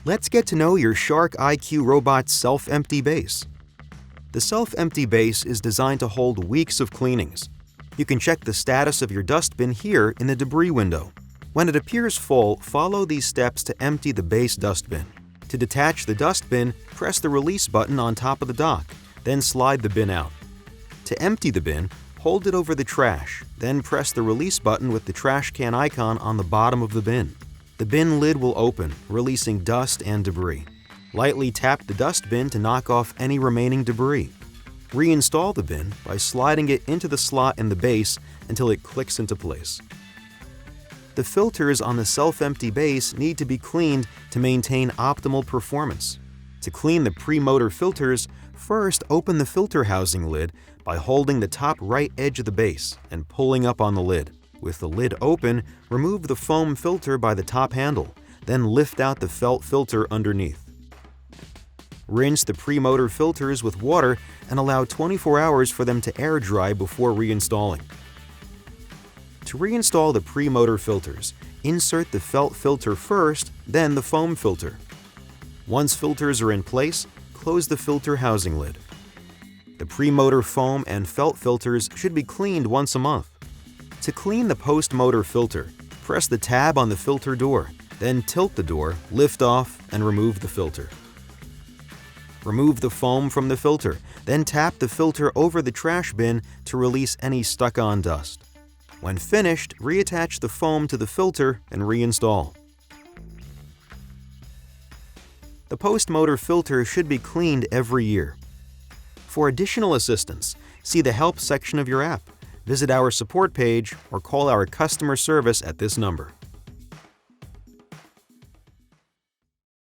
Let's get to know your Shark IQ Robot Self-Empty Base. The Self-Empty Base is designed to hold weeks of cleanings. You can check the status of your dustbin here in the debris window. When it appears full, follow these steps to empty the base dustbin. To detach the dustbin, press the release button on top of the dock, then slide the bin out. To empty the bin, hold it over the trash, then press the release button with the trash can icon on the bottom of the bin. The bin lid will open, releasing dust and debris. Lightly tap the dustbin to knock off any remaining debris. Reinstall the bin by sliding it into the slot in the base until it clicks into place. The filters on the self-empty base need to be cleaned to maintain optimal performance. To clean the pre-motor filters, first open the filter housing lid by holding the top right edge of the base and pulling up on the lid. With the lid open, remove the foam filter by the top handle, then lift out the felt filter underneath. Rinse the pre-motor filters with water and allow 24 hours for them to air dry before reinstalling. To reinstall the pre-motor filters, insert the felt filter first, then the foam filter. Once filters are in place, close the filter housing lid. The pre-motor foam and felt filters should be cleaned once a month. To clean the post-motor filter, press the tab on the filter door, then tilt the door, lift off, and remove the filter. Remove the foam from the filter, then tap the filter over the trash bin to release any stuck-on dust. When finished, reattach the foam to the filter and reinstall. The post-motor filter should be cleaned every year. For additional assistance, see the Help section of your app. Visit our support page or call our customer service at this number.